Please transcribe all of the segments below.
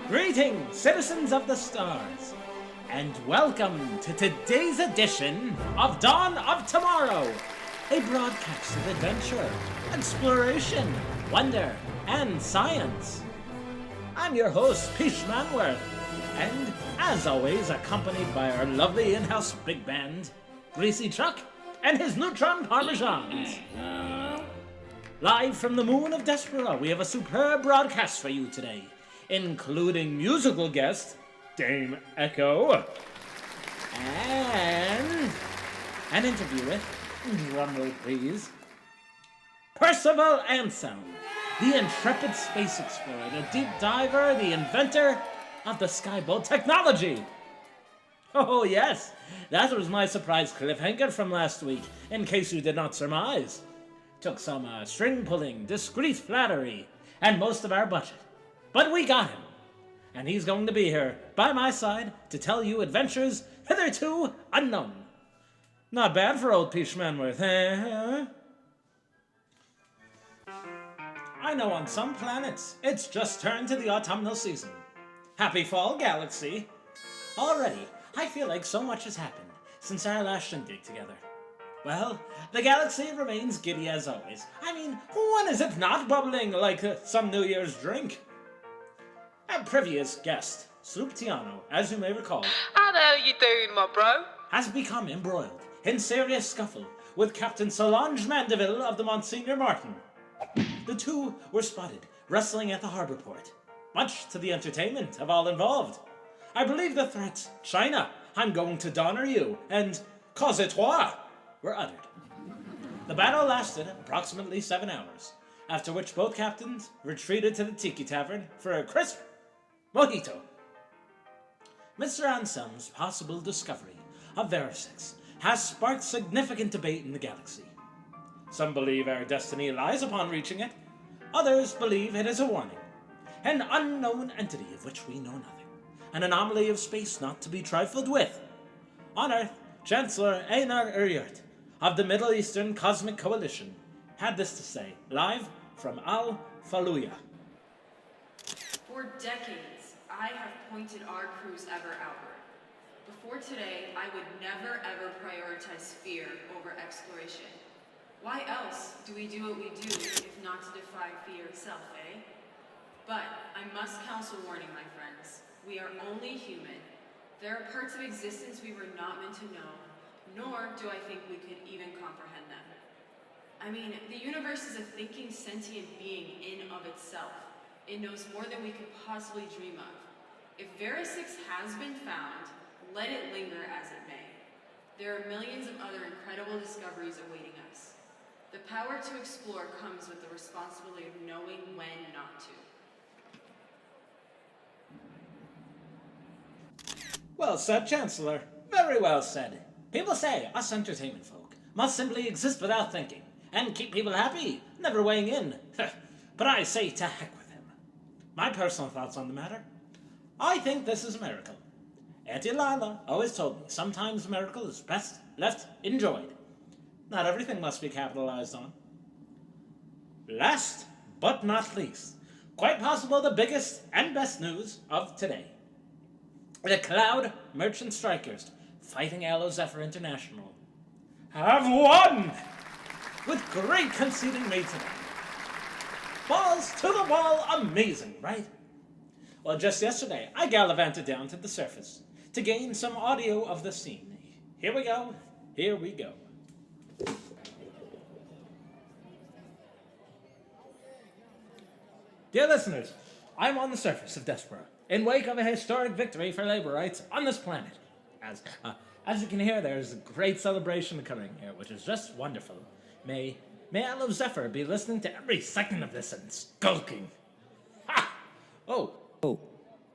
Greetings, citizens of the stars, and welcome to today's edition of Dawn of Tomorrow, a broadcast of adventure, exploration, wonder, and science. I'm your host, Peach Manworth, and as always, accompanied by our lovely in-house big band, Greasy Truck, and his Neutron Parmesans. Live from the moon of Despira, we have a superb broadcast for you today, including musical guest Dame Echo, and an interview with, drumroll please, Percival Anselm, the intrepid space explorer, the deep diver, the inventor of the Skybolt technology. Oh yes, that was my surprise cliffhanger from last week, in case you did not surmise. Took some string pulling, discreet flattery, and most of our budget. But we got him, and he's going to be here by my side to tell you adventures hitherto unknown. Not bad for old Peach Manworth, eh? I know on some planets, it's just turned to the autumnal season. Happy fall, galaxy. Already, I feel like so much has happened since our last shindig together. Well, the galaxy remains giddy as always. I mean, when is it not bubbling like some New Year's drink? Our previous guest, Sloop Tiano, as you may recall, How the hell you doing, my bro? has become embroiled in serious scuffle with Captain Solange Mandeville of the Monsignor Martin. The two were spotted wrestling at the harbor port, much to the entertainment of all involved. I believe the threats, China, I'm going to donor you, and cause-et-toi, were uttered. The battle lasted approximately 7 hours, after which both captains retreated to the Tiki Tavern for a crisp mojito. Mr. Anselm's possible discovery of Verisix has sparked significant debate in the galaxy. Some believe our destiny lies upon reaching it. Others believe it is a warning, an unknown entity of which we know nothing, an anomaly of space not to be trifled with. On Earth, Chancellor Einar Uryart of the Middle Eastern Cosmic Coalition had this to say, live from Al-Faluya. For decades, I have pointed our crews ever outward. Before today, I would never ever prioritize fear over exploration. Why else do we do what we do if not to defy fear itself, eh? But I must counsel warning, my friends. We are only human. There are parts of existence we were not meant to know, nor do I think we could even comprehend them. I mean, the universe is a thinking, sentient being in of itself. It knows more than we could possibly dream of. If Verisix has been found, let it linger as it may. There are millions of other incredible discoveries awaiting us. The power to explore comes with the responsibility of knowing when not to. Well said, Chancellor. Very well said. People say us entertainment folk must simply exist without thinking and keep people happy, never weighing in. But I say to heck with him. My personal thoughts on the matter. I think this is a miracle. Auntie Lila always told me sometimes a miracle is best left enjoyed. Not everything must be capitalized on. Last but not least, quite possible the biggest and best news of today. The Cloud Merchant Strikers, fighting Aloe Zephyr International, have won! With great conceding made today. Balls to the wall, amazing, right? Well, just yesterday, I gallivanted down to the surface to gain some audio of the scene. Here we go. Dear listeners, I'm on the surface of Despira, in wake of a historic victory for labor rights on this planet. As you can hear, there's a great celebration occurring here, which is just wonderful. May Aloe Zephyr be listening to every second of this and skulking. Ha! Oh,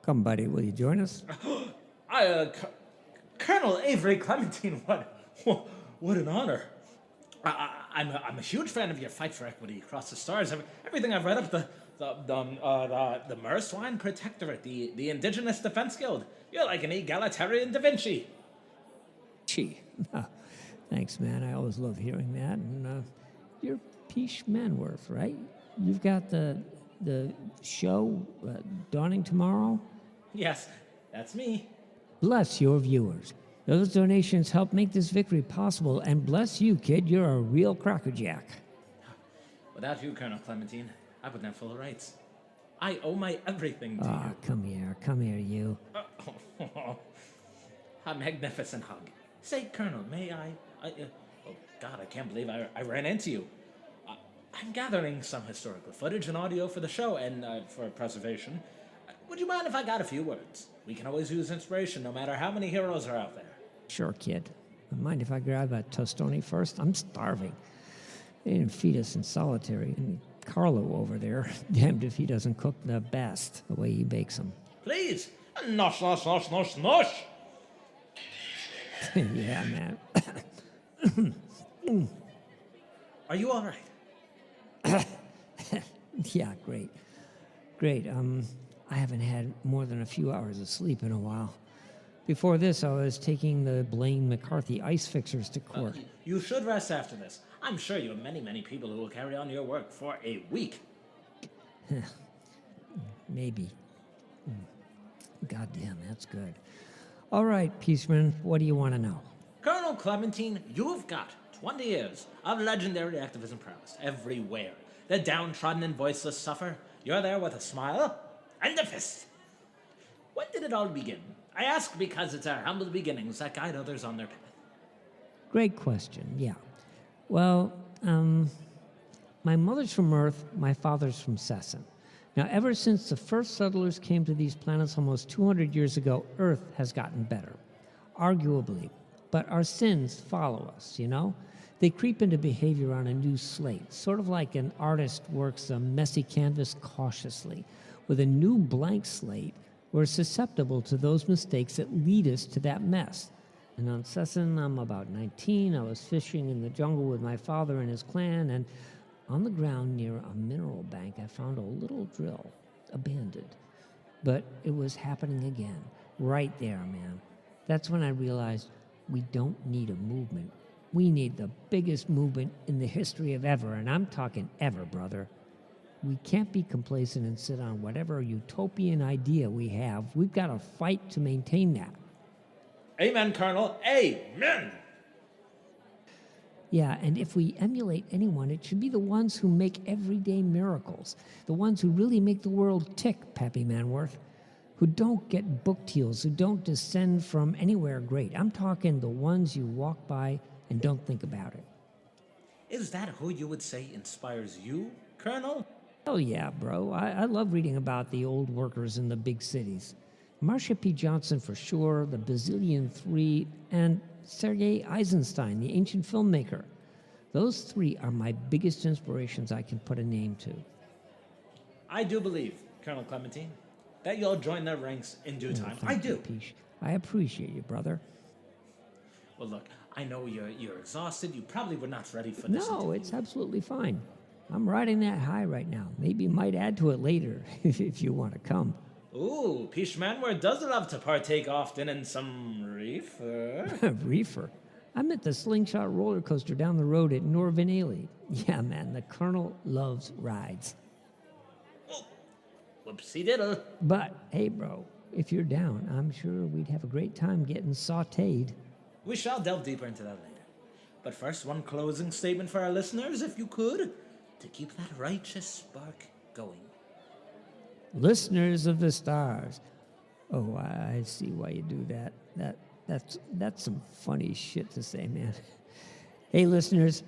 come, buddy, will you join us? Colonel Avery Clementine, what an honor. I'm a huge fan of your fight for equity across the stars. Everything I've read up the Merswine Protectorate, the Indigenous Defense Guild. You're like an egalitarian Da Vinci. Gee, thanks, man. I always love hearing that. And you're Peach Manworth, right? You've got the show dawning tomorrow. Yes, that's me. Bless your viewers. Those donations help make this victory possible, and bless you, kid. You're a real crackerjack. Without you, Colonel Clementine, I wouldn't have full rights. I owe my everything to Ah, come here, you. you. A magnificent hug. Say, Colonel, may I oh, God, I can't believe I ran into you. I'm gathering some historical footage and audio for the show and for preservation. Would you mind if I got a few words? We can always use inspiration no matter how many heroes are out there. Sure, kid. Mind if I grab a tostoni first? I'm starving. They didn't feed us in solitary. And Carlo over there, damned if he doesn't cook the best, the way he bakes them. Please! Nosh, nosh, nosh, nosh, nosh! Yeah, man. Are you all right? Yeah, great. Great. I haven't had more than a few hours of sleep in a while. Before this, I was taking the Blaine McCarthy ice fixers to court. You should rest after this. I'm sure you have many, many people who will carry on your work for a week. Maybe. Goddamn, that's good. All right, Peaceman, what do you want to know? Colonel Clementine, you've got 20 years of legendary activism prowess everywhere. The downtrodden and voiceless suffer. You're there with a smile and a fist. When did it all begin? I ask because it's our humble beginnings that guide others on their path. Great question, yeah. Well, my mother's from Earth, my father's from Sesson. Now, ever since the first settlers came to these planets almost 200 years ago, Earth has gotten better, arguably. But our sins follow us, you know? They creep into behavior on a new slate, sort of like an artist works a messy canvas cautiously. With a new blank slate, we're susceptible to those mistakes that lead us to that mess. And on Sesson, I'm about 19. I was fishing in the jungle with my father and his clan, and on the ground near a mineral bank, I found a little drill, abandoned. But it was happening again, right there, man. That's when I realized we don't need a movement. We need the biggest movement in the history of ever, and I'm talking ever, brother. We can't be complacent and sit on whatever utopian idea we have. We've got to fight to maintain that. Amen, Colonel. Amen! Yeah, and if we emulate anyone, it should be the ones who make everyday miracles. The ones who really make the world tick, Pappy Manworth. Who don't get book deals, who don't descend from anywhere great. I'm talking the ones you walk by and don't think about it. Is that who you would say inspires you, Colonel? Oh yeah, bro. I love reading about the old workers in the big cities. Marcia P. Johnson for sure, the Bazillion Three, and Sergei Eisenstein, the ancient filmmaker. Those three are my biggest inspirations I can put a name to. I do believe, Colonel Clementine, that you'll join their ranks in due time. I do. Pish. I appreciate you, brother. Well, look, I know you're exhausted. You probably were not ready for this. No, it's absolutely fine. I'm riding that high right now. Maybe might add to it later if you want to come. Ooh, Pish Manware does love to partake often in some reefer. Reefer? I'm at the Slingshot roller coaster down the road at Norvinale. Yeah, man, the Colonel loves rides. Oh, whoopsie diddle. But, hey, bro, if you're down, I'm sure we'd have a great time getting sautéed. We shall delve deeper into that later. But first, one closing statement for our listeners, if you could, to keep that righteous spark going. Listeners of the stars. Oh, I see why you do that. That's some funny shit to say, man. Hey, listeners,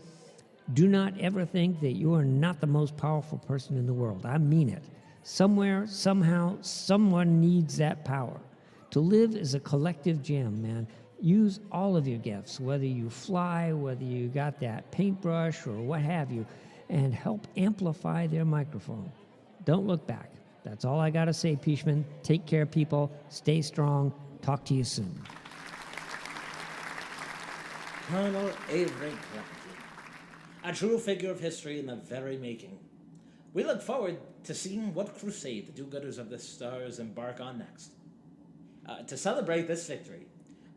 do not ever think that you are not the most powerful person in the world. I mean it. Somewhere, somehow, someone needs that power. To live is a collective jam, man. Use all of your gifts, whether you fly, whether you got that paintbrush or what have you, and help amplify their microphone. Don't look back. That's all I got to say, Peachman. Take care, people. Stay strong. Talk to you soon. Colonel Avery Clementine, a true figure of history in the very making. We look forward to seeing what crusade the do-gooders of the stars embark on next. To celebrate this victory,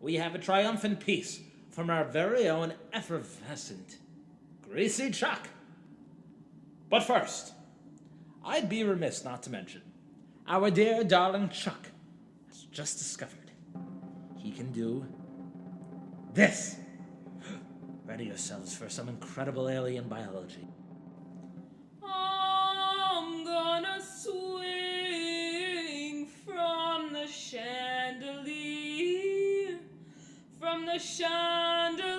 we have a triumphant piece from our very own effervescent Greasy Chuck. But first, I'd be remiss not to mention our dear darling Chuck, has just discovered he can do this. Ready yourselves for some incredible alien biology. I'm gonna swing from the chandelier, from the chandelier.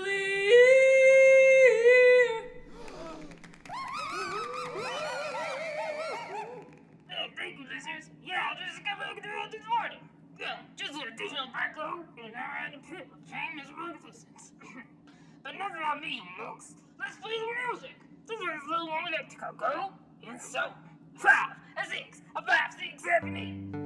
Thank you, listeners. Yeah, I just got back to the road this morning. Yeah, just an additional backload, and I had a trip of famous magnificence. But enough about me, mooks. Let's play the music. This is a little one electrical, go. And so, 5, a 6, a 5, 6, 7, 8.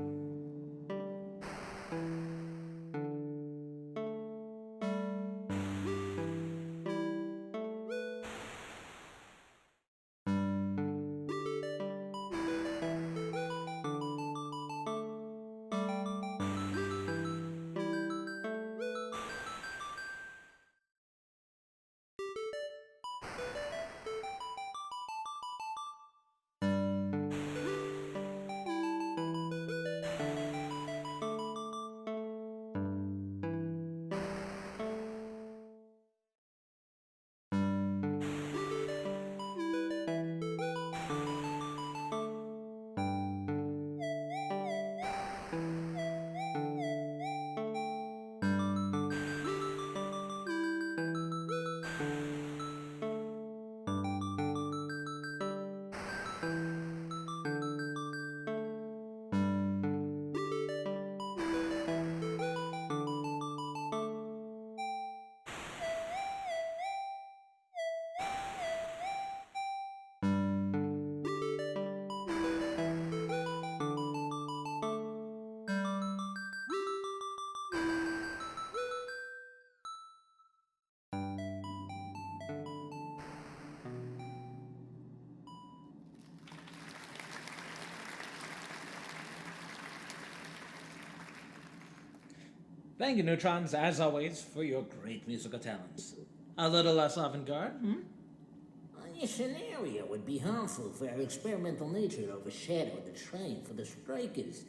Thank you, Neutrons, as always, for your great musical talents. A little less avant-garde, A scenario would be harmful for our experimental nature to overshadow the triumph for the strikers.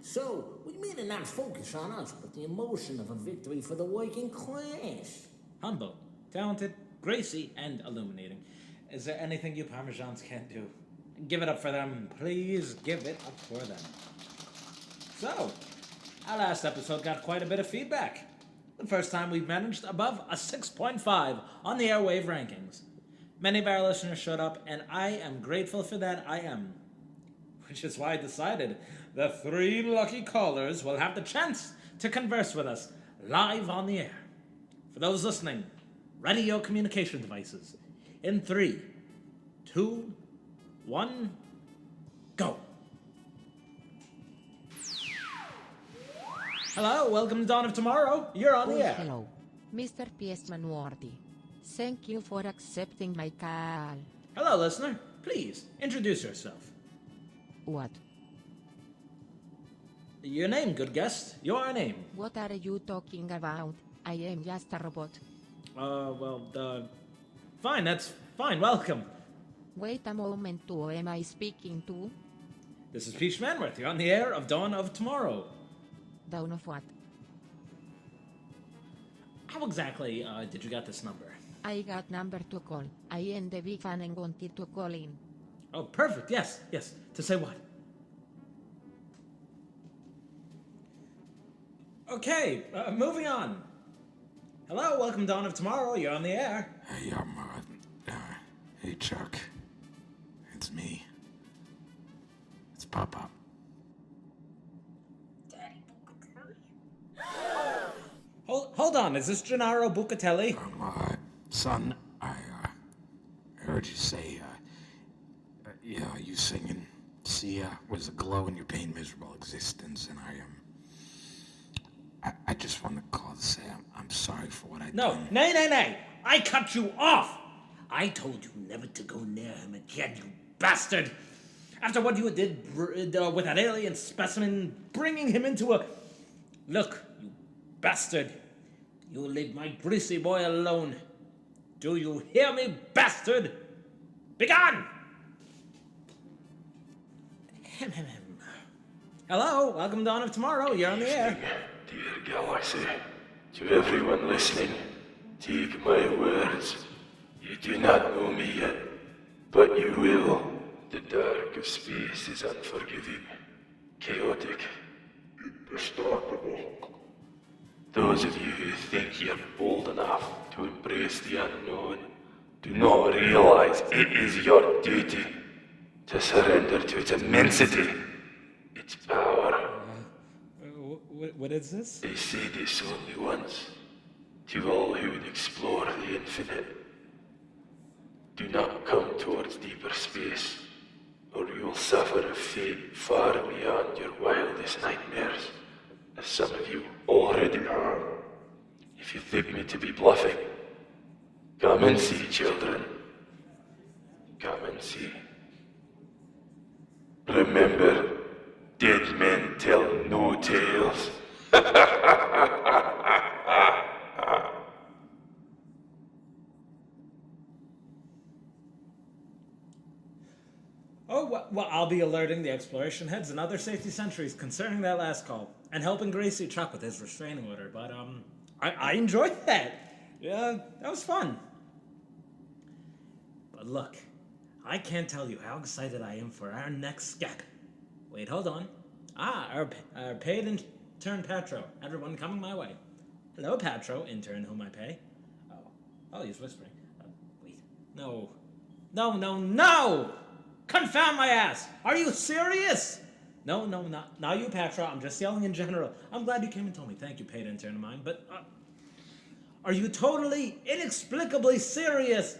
So we made it not focus on us, but the emotion of a victory for the working class. Humble, talented, Greasy, and illuminating. Is there anything you Parmesans can't do? Give it up for them. Please give it up for them. So, our last episode got quite a bit of feedback. The first time we've managed above a 6.5 on the airwave rankings. Many of our listeners showed up, and I am grateful for that. I am. Which is why I decided the 3 lucky callers will have the chance to converse with us live on the air. For those listening, ready your communication devices. In 3, 2, 1, go. Hello, welcome to Dawn of Tomorrow. You're on the air. Hello, Mr. Piesman Wardy. Thank you for accepting my call. Hello, listener. Please, introduce yourself. What? Your name, good guest. Your name. What are you talking about? I am just a robot. Fine, that's fine. Welcome. Wait a moment, who am I speaking to? This is Peach Manworth. You're on the air of Dawn of Tomorrow. Dawn of what? How exactly did you get this number? I got number to call. I am the big fan and wanted to call in. Oh, perfect. Yes. To say what? Okay, moving on. Hello, welcome Dawn of Tomorrow. You're on the air. Hey, hey, Chuck. It's me. It's Pop-Pop. Hold on. Is this Gennaro Bucatelli? Son, I heard you say, you singing Sia was a glow in your pain, miserable existence, and I just want to call to say I'm sorry for what I did. No, nay. I cut you off. I told you never to go near him again, you bastard. After what you did with that alien specimen, bringing him into a... Look, you bastard. You leave my greasy boy alone. Do you hear me, bastard? Begone! Hello, welcome to Dawn of Tomorrow. You're on the air. Dear Galaxy, to everyone listening, take my words. You do not know me yet, but you will. The dark of space is unforgiving, chaotic, indestructible. Those of you who think you're bold enough to embrace the unknown do not realize it is your duty to surrender to its immensity, its power. What is this? They say this only once, to all who would explore the infinite. Do not come towards deeper space, or you will suffer a fate far beyond your wildest nightmares, as some of you already have. If you think me to be bluffing, come and see, children. Come and see. Remember, dead men tell no tales. Oh, well, I'll be alerting the exploration heads and other safety sentries concerning that last call, and helping Greasy truck with his restraining order, but, I enjoyed that. Yeah, that was fun. But look, I can't tell you how excited I am for our next step. Wait, hold on. Our paid intern Patro. Everyone coming my way. Hello, Patro, intern whom I pay. Oh, he's whispering. Wait. No. Confound my ass! Are you serious? No, not you, Patro. I'm just yelling in general. I'm glad you came and told me. Thank you, paid intern of mine. But, are you totally, inexplicably serious?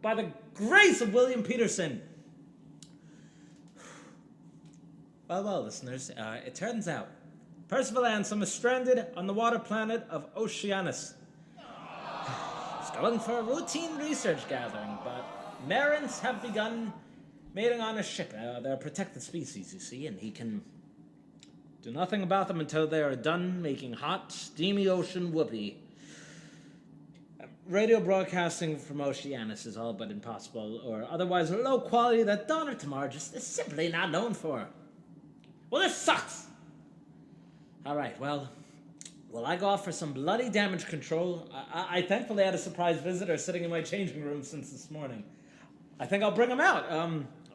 By the grace of William Peterson. Well, listeners, it turns out Percival Anselm is stranded on the water planet of Oceanus. He's going for a routine research gathering, but Marins have begun mating on a ship. They're a protected species, you see, and he can do nothing about them until they are done making hot, steamy ocean whoopee. Radio broadcasting from Oceanus is all but impossible, or otherwise low quality that Dawn of Tomorrow just is simply not known for. Well, this sucks! Alright, well, I go off for some bloody damage control? I thankfully had a surprise visitor sitting in my changing room since this morning. I think I'll bring him out.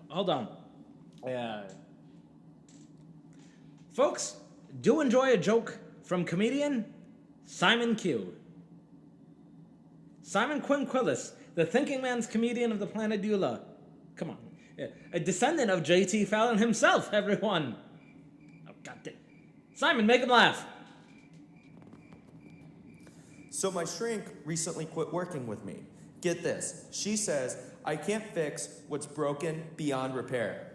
Hold on. Folks, do enjoy a joke from comedian Simon Q. Simon Quinquillis, the thinking man's comedian of the planet Eula. Come on. A descendant of J.T. Fallon himself, everyone. Oh, goddamn. Simon, make him laugh. So my shrink recently quit working with me. Get this. She says, I can't fix what's broken beyond repair.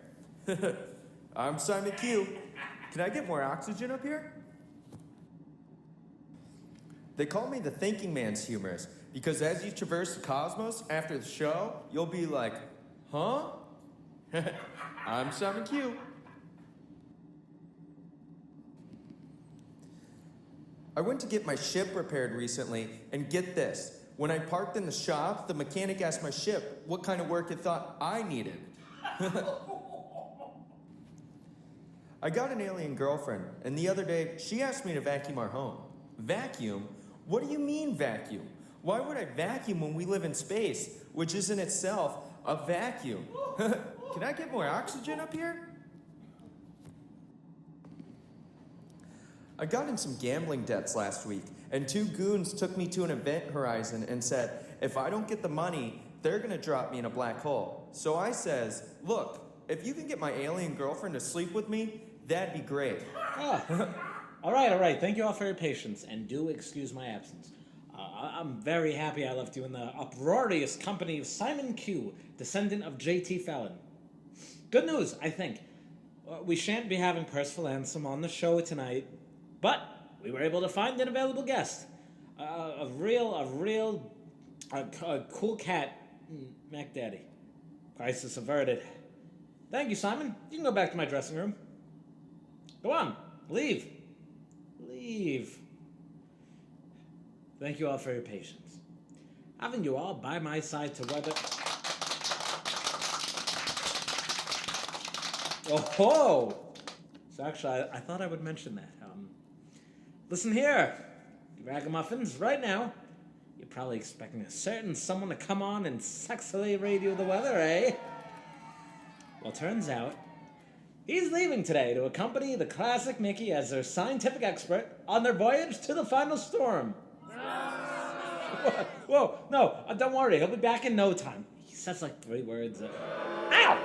I'm Simon Q. Can I get more oxygen up here? They call me the thinking man's humorist because as you traverse the cosmos after the show, you'll be like, huh? I'm Simon Q. I went to get my ship repaired recently, and get this. When I parked in the shop, the mechanic asked my ship what kind of work it thought I needed. I got an alien girlfriend, and the other day, she asked me to vacuum our home. Vacuum? What do you mean vacuum? Why would I vacuum when we live in space, which is in itself a vacuum? Can I get more oxygen up here? I got in some gambling debts last week, and 2 goons took me to an event horizon and said, if I don't get the money, they're gonna drop me in a black hole. So I says, look, if you can get my alien girlfriend to sleep with me, that'd be great. All right. Thank you all for your patience, and do excuse my absence. I'm very happy I left you in the uproarious company of Simon Q, descendant of J.T. Fallon. Good news, I think. We shan't be having Percival Anselm on the show tonight, but we were able to find an available guest. A cool cat, Mac Daddy. Crisis averted. Thank you, Simon. You can go back to my dressing room. Go on. Leave. Thank you all for your patience. Having you all by my side to weather... Oh-ho! So actually, I thought I would mention that. Listen here, you ragamuffins, right now, you're probably expecting a certain someone to come on and sexily radio the weather, eh? Well, turns out, he's leaving today to accompany the classic Mickey as their scientific expert on their voyage to the final storm. Whoa, no, don't worry, he'll be back in no time. He says like 3 words. Ow!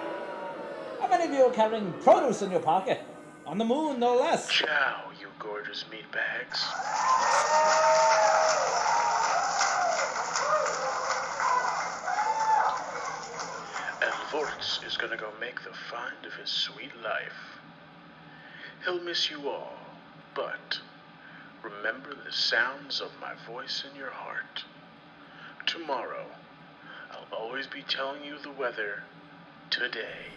How many of you are carrying produce in your pocket? On the moon, no less. Ciao, you gorgeous meatbags. And Lortz is gonna go make the find of his sweet life. He'll miss you all, but remember the sounds of my voice in your heart. Tomorrow, I'll always be telling you the weather today.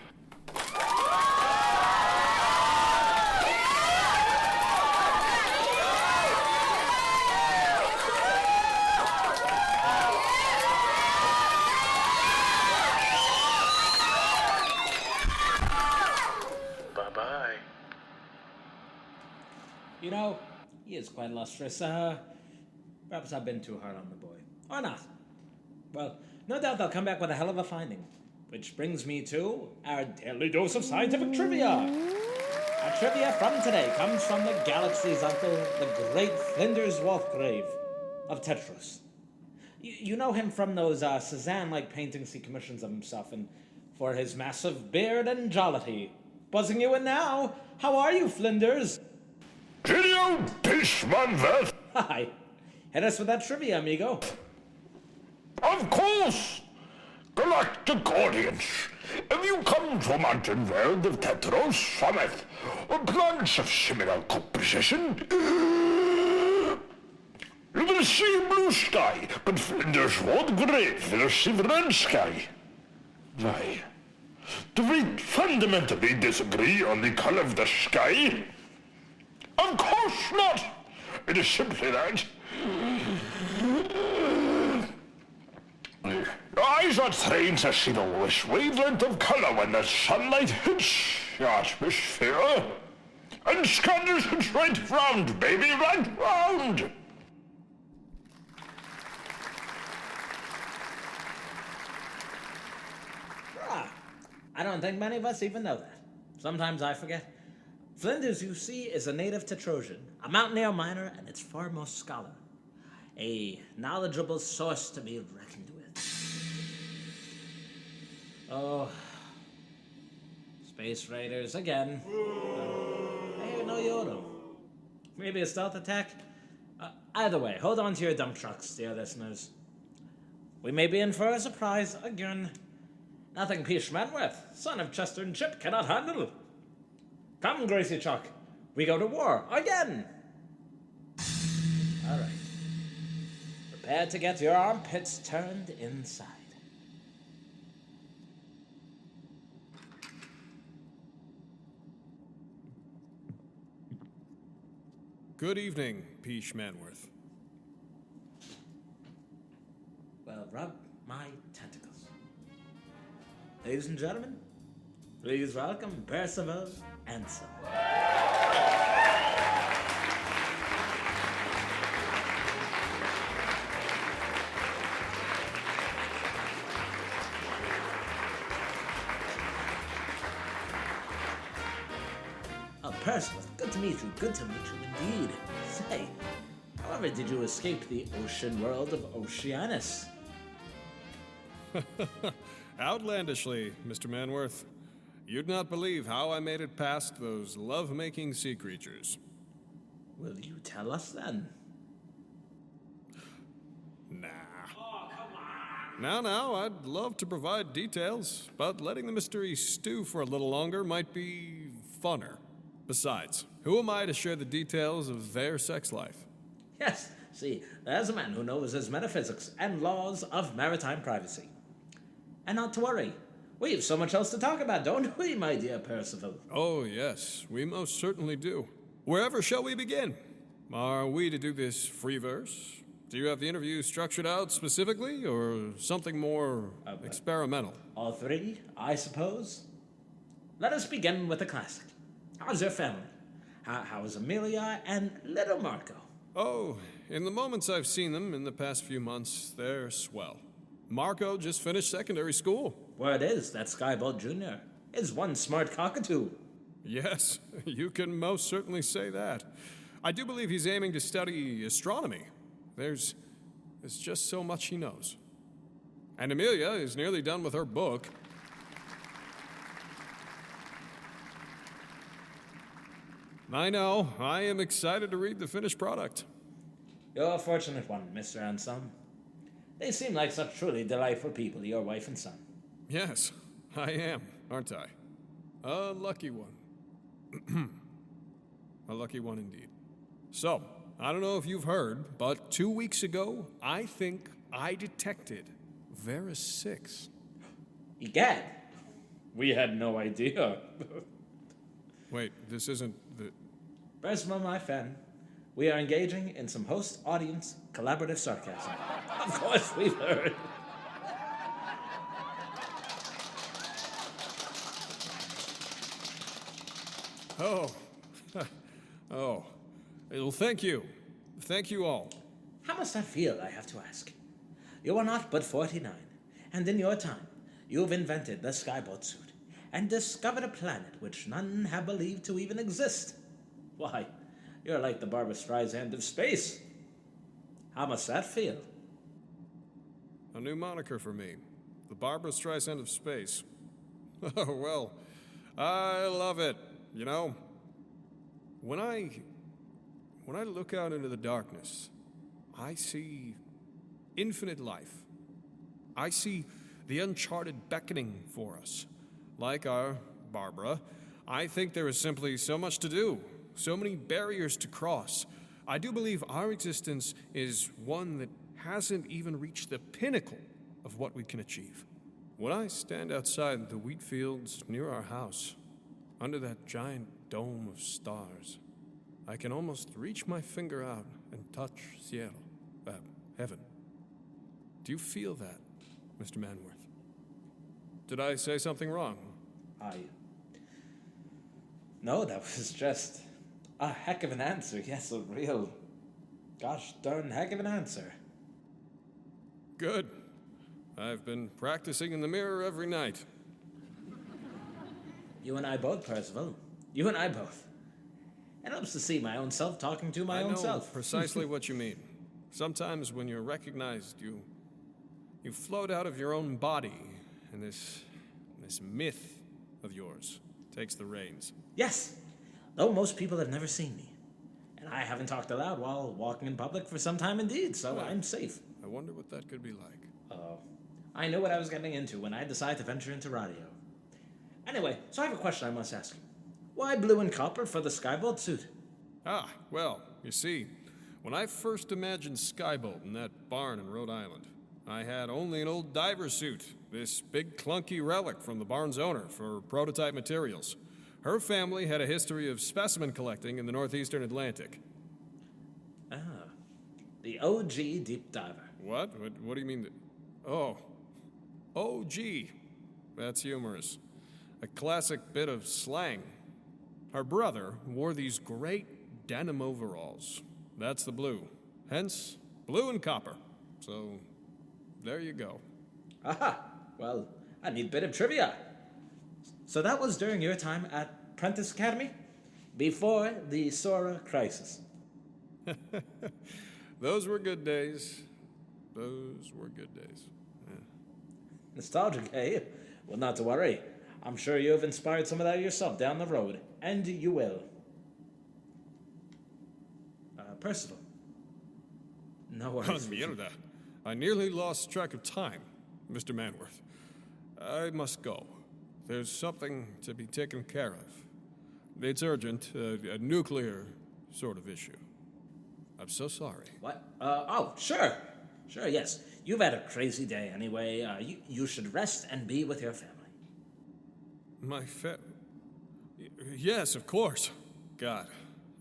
Bye-bye. You know, he is quite lustrous. Perhaps I've been too hard on the boy. Or not. Well, no doubt they'll come back with a hell of a finding. Which brings me to our daily dose of scientific trivia. Our trivia from today comes from the galaxy's uncle, the great Flinders Walthgrave of Tetros. You know him from those Cezanne-like paintings he commissions of himself, and for his massive beard and jollity. Buzzing you in now. How are you, Flinders? Cheerio, Pishmanveth. Hi. Hit us with that trivia, amigo. Of course. Galactic audience, have you come to a mountain world of Tetros summit, or planets of similar composition? You will see blue sky, but Flinders Walthgrave will see red sky. Why? Do we fundamentally disagree on the color of the sky? Of course not! It is simply that your eyes are trained to see the lowest wavelength of color when the sunlight hits the atmosphere. And scatters it right round, baby, right round! I don't think many of us even know that. Sometimes I forget. Flinders, you see, is a native Tetrosian, a mountaineer miner and its foremost scholar. A knowledgeable source to be reckoned with. Oh, Space Raiders again. Hey, no yodel. Maybe a stealth attack? Either way, hold on to your dump trucks, dear listeners. We may be in for a surprise again. Nothing Peace Manworth, son of Chester and Chip, cannot handle. Come, Greasy Chuck, we go to war again. All right. Prepare to get your armpits turned inside. Good evening, Peace Manworth. Well, rub my tentacles. Ladies and gentlemen, please welcome Percival Anselm. Oh, Percival, good to meet you. Good to meet you indeed. Say, however did you escape the ocean world of Oceanus? Outlandishly, Mr. Manworth. You'd not believe how I made it past those love-making sea creatures. Will you tell us then? Nah. Oh, come on. Now, I'd love to provide details, but letting the mystery stew for a little longer might be funner. Besides, who am I to share the details of their sex life? Yes, see, there's a man who knows his metaphysics and laws of maritime privacy. And not to worry, we have so much else to talk about, don't we, my dear Percival? Oh, yes, we most certainly do. Wherever shall we begin? Are we to do this free verse? Do you have the interview structured out specifically, or something more experimental? All three, I suppose. Let us begin with a classic. How's your family? How's Amelia and little Marco? Oh, in the moments I've seen them in the past few months, they're swell. Marco just finished secondary school. Word is that Skybolt Jr. is one smart cockatoo. Yes, you can most certainly say that. I do believe he's aiming to study astronomy. There's just so much he knows. And Amelia is nearly done with her book. I know. I am excited to read the finished product. You're a fortunate one, Mr. Anselm. They seem like such truly delightful people, your wife and son. Yes, I am, aren't I? A lucky one. A lucky one indeed. So, I don't know if you've heard, but 2 weeks ago, I think I detected Vera 6. Egad, we had no idea. Wait, this isn't the... Percival, my friend, we are engaging in some host-audience collaborative sarcasm. Of course we've heard. Oh. Oh. Well, thank you. Thank you all. How must that feel, I have to ask? You are not but 49, and in your time, you've invented the Skybolt suit and discovered a planet which none have believed to even exist. Why, you're like the Barbra Streisand of space. How must that feel? A new moniker for me. The Barbra Streisand of space. Oh, well, I love it. You know, when I look out into the darkness, I see infinite life. I see the uncharted beckoning for us. Like our Barbara, I think there is simply so much to do, so many barriers to cross. I do believe our existence is one that hasn't even reached the pinnacle of what we can achieve. When I stand outside the wheat fields near our house, under that giant dome of stars, I can almost reach my finger out and touch heaven. Do you feel that, Mr. Manworth? Did I say something wrong? No, that was just a heck of an answer. Yes, a real gosh darn heck of an answer. Good. I've been practicing in the mirror every night. You and I both, Percival. You and I both. It helps to see my own self talking to my own self. I know precisely what you mean. Sometimes when you're recognized, you float out of your own body, and this myth of yours takes the reins. Yes, though most people have never seen me. And I haven't talked aloud while walking in public for some time indeed, so I'm safe. I wonder what that could be like. Oh, I knew what I was getting into when I decided to venture into radio. Anyway, so I have a question I must ask you. Why blue and copper for the Skybolt suit? Well, you see, when I first imagined Skybolt in that barn in Rhode Island, I had only an old diver suit, this big clunky relic from the barn's owner for prototype materials. Her family had a history of specimen collecting in the northeastern Atlantic. The OG deep diver. What? What do you mean? Oh, OG. That's humorous. A classic bit of slang. Her brother wore these great denim overalls. That's the blue. Hence, blue and copper. So, there you go. Aha! Well, I need a bit of trivia. So that was during your time at Prentice Academy? Before the Sora crisis. Those were good days. Those were good days. Yeah. Nostalgic, eh? Well, not to worry. I'm sure you have inspired some of that yourself down the road. And you will. Percival. No worries. Mierda. I nearly lost track of time, Mr. Manworth. I must go. There's something to be taken care of. It's urgent, a nuclear sort of issue. I'm so sorry. What? Sure. Sure, yes. You've had a crazy day anyway. You should rest and be with your family. Yes, of course. God,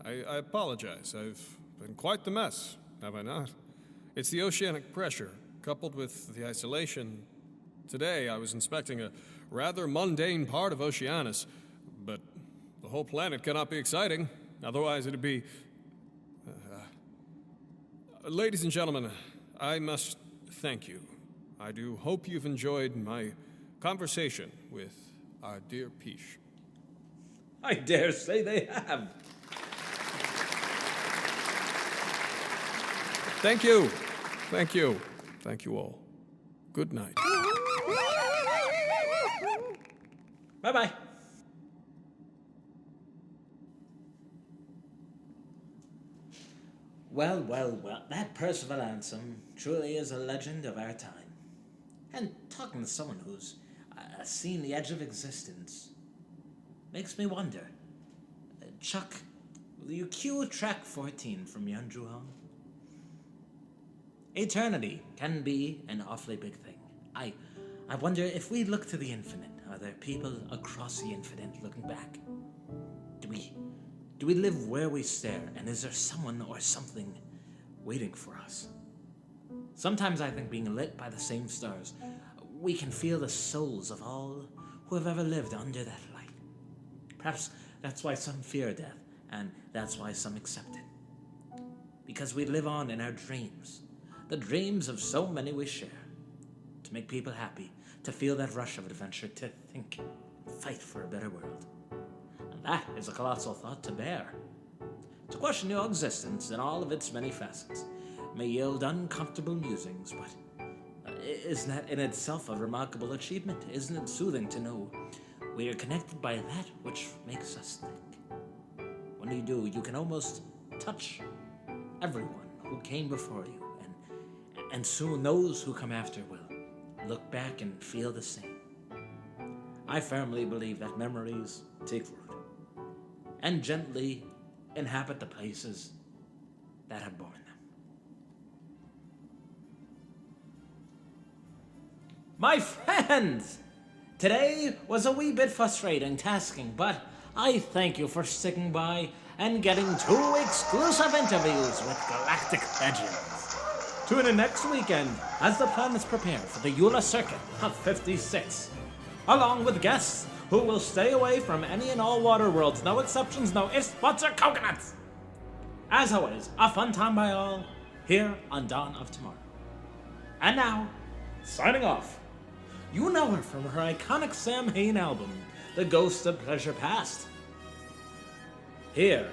I apologize. I've been quite the mess, have I not? It's the oceanic pressure, coupled with the isolation. Today, I was inspecting a rather mundane part of Oceanus, but the whole planet cannot be exciting. Otherwise, it'd be. Ladies and gentlemen, I must thank you. I do hope you've enjoyed my conversation with our dear Peach. I dare say they have. Thank you. Thank you. Thank you all. Good night. Bye-bye. Well, well, well, that Percival Anselm truly is a legend of our time. And talking to someone who's seen the edge of existence makes me wonder. Chuck, will you cue track 14 from Yunju Hong? Eternity can be an awfully big thing. I wonder if we look to the infinite, are there people across the infinite looking back? Do we live where we stare, and is there someone or something waiting for us? Sometimes I think being lit by the same stars, we can feel the souls of all who have ever lived under that light. Perhaps that's why some fear death, and that's why some accept it. Because we live on in our dreams, the dreams of so many we share, to make people happy, to feel that rush of adventure, to think, fight for a better world. And that is a colossal thought to bear. To question your existence in all of its many facets may yield uncomfortable musings, but isn't that in itself a remarkable achievement? Isn't it soothing to know we are connected by that which makes us think? When you do, you can almost touch everyone who came before you, and soon those who come after will look back and feel the same. I firmly believe that memories take root and gently inhabit the places that have borne them. My friends! Today was a wee bit frustrating tasking, but I thank you for sticking by and getting 2 exclusive interviews with galactic legends. Tune in next weekend as the planets prepare for the Eula Circuit of 56, along with guests who will stay away from any and all water worlds, no exceptions, no ifs, buts, or coconuts. As always, a fun time by all, here on Dawn of Tomorrow. And now, signing off. You know her from her iconic Sam Hain album, The Ghost of Pleasure Past. Here,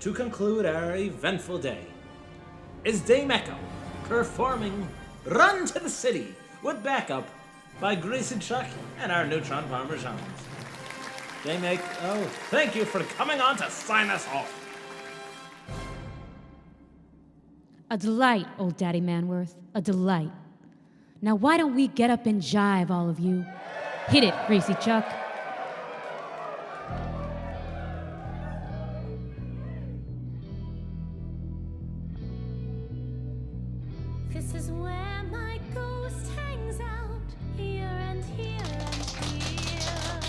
to conclude our eventful day, is Dame Echo performing Run to the City with backup by Greasy Chuck and our Neutron Parmesans. Dame Echo, thank you for coming on to sign us off. A delight, old Daddy Manworth, a delight. Now why don't we get up and jive, all of you? Hit it, Greasy Chuck. This is where my ghost hangs out, here and here and here.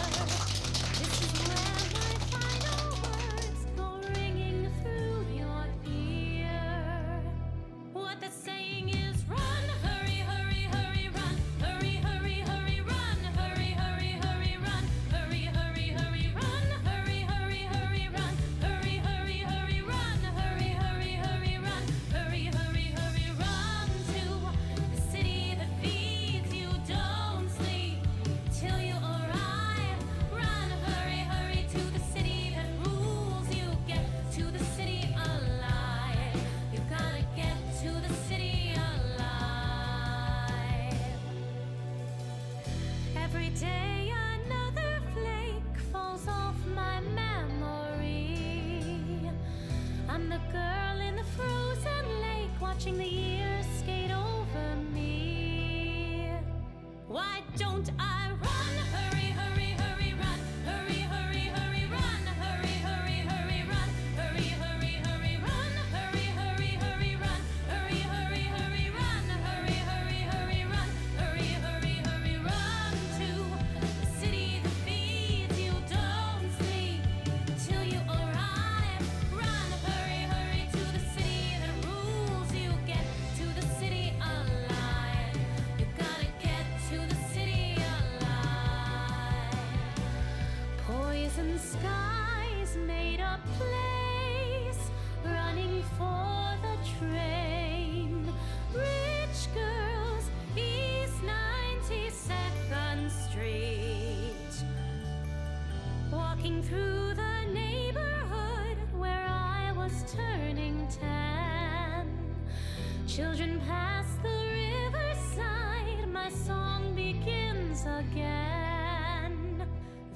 This is where my final words go ringing through your ear. What the saying is, run, hurry, hurry, hurry, run, hurry, hurry, hurry, run, hurry, hurry, hurry, run, hurry, hurry, hurry, run, hurry, hurry, hurry, run, hurry, hurry, hurry, run, hurry, hurry, hurry, run, hurry, hurry, hurry, run to the city that feeds you. Don't sleep till you arrive. Run, hurry, hurry to the city that rules you. Get to the city alive. You gotta get to the city alive. Every day another flake falls off my memory. I'm the girl in the frozen lake, watching the years skate over me. Why don't I run? Hurry, hurry, hurry, run. Hurry, hurry, hurry, run. Hurry, hurry, hurry, run. Hurry, hurry, hurry, run. Hurry, hurry, hurry, run. Hurry, hurry, hurry, run. Hurry, hurry, hurry, run. Hurry, hurry, hurry, run to the city that feeds you. Don't sleep till you arrive. Run, hurry, hurry to the city that rules you. Get to the city alive. You gotta get to the city alive. walking through the neighborhood where I was turning 10. Children pass the riverside, my song begins again.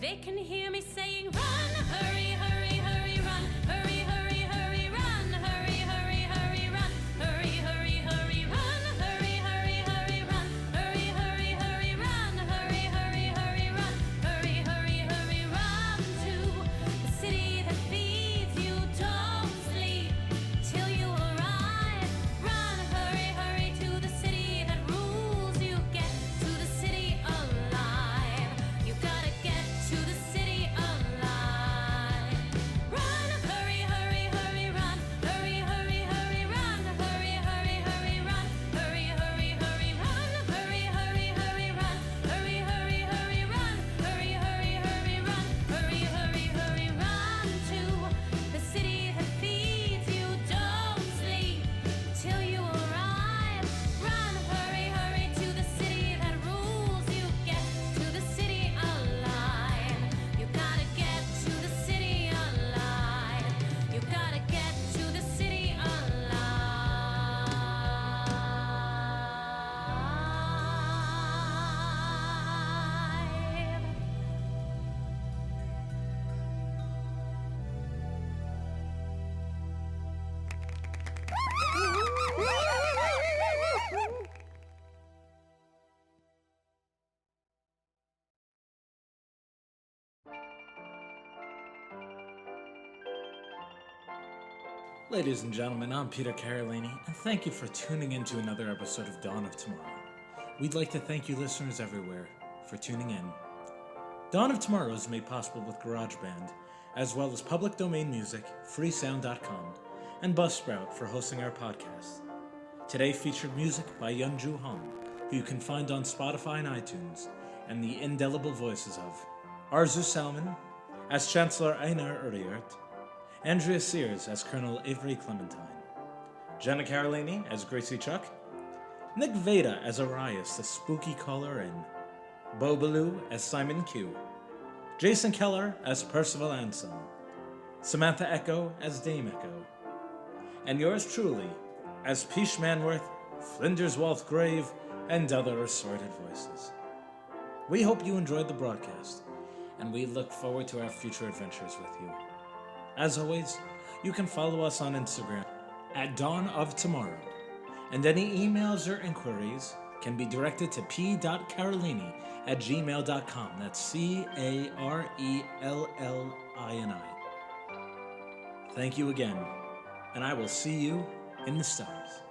They can hear me saying, run, hurry, hurry, hurry, run, hurry, hurry, hurry, run, hurry, hurry, hurry, run, hurry, hurry, hurry, run, hurry, hurry, hurry, run, hurry, hurry, hurry, run, hurry, hurry, hurry, run, hurry, hurry, hurry, run to the city that feeds you. Don't sleep till you arrive. Run, hurry, hurry to the city that rules you. Get to the city alive. You gotta get to the city alive. Run, hurry, hurry, hurry, run, hurry, hurry, hurry, run, hurry, hurry, hurry, run, hurry, hurry, hurry, run, hurry, hurry, hurry, run, hurry, hurry, hurry, run, hurry, hurry, hurry, run, hurry, hurry, hurry, run to the city that feeds you. Don't sleep till you arrive. Run, hurry, hurry to the city that rules you. Get to the city alive. You gotta get to the city alive. You gotta get to the city alive. Ladies and gentlemen, I'm Peter Carolini, and thank you for tuning in to another episode of Dawn of Tomorrow. We'd like to thank you listeners everywhere for tuning in. Dawn of Tomorrow is made possible with GarageBand, as well as public domain music, freesound.com, and Buzzsprout for hosting our podcast. Today featured music by Yeonju Hong, who you can find on Spotify and iTunes, and the indelible voices of Arzu Salmon as Chancellor Einar Uriert, Andrea Sears as Colonel Avery Clementine, Jenna Carolini as Greasy Chuck, Nick Veda as Arias, the spooky caller in, Bo Ballou as Simon Q, Jason Keller as Percival Anselm, Samantha Echo as Dame Echo, and yours truly as Peash Manworth, Flinders Walth Grave, and other assorted voices. We hope you enjoyed the broadcast, and we look forward to our future adventures with you. As always, you can follow us on Instagram at Dawn of Tomorrow, and any emails or inquiries can be directed to p.carolini@gmail.com. That's CARELLINI. Thank you again, and I will see you in the stars.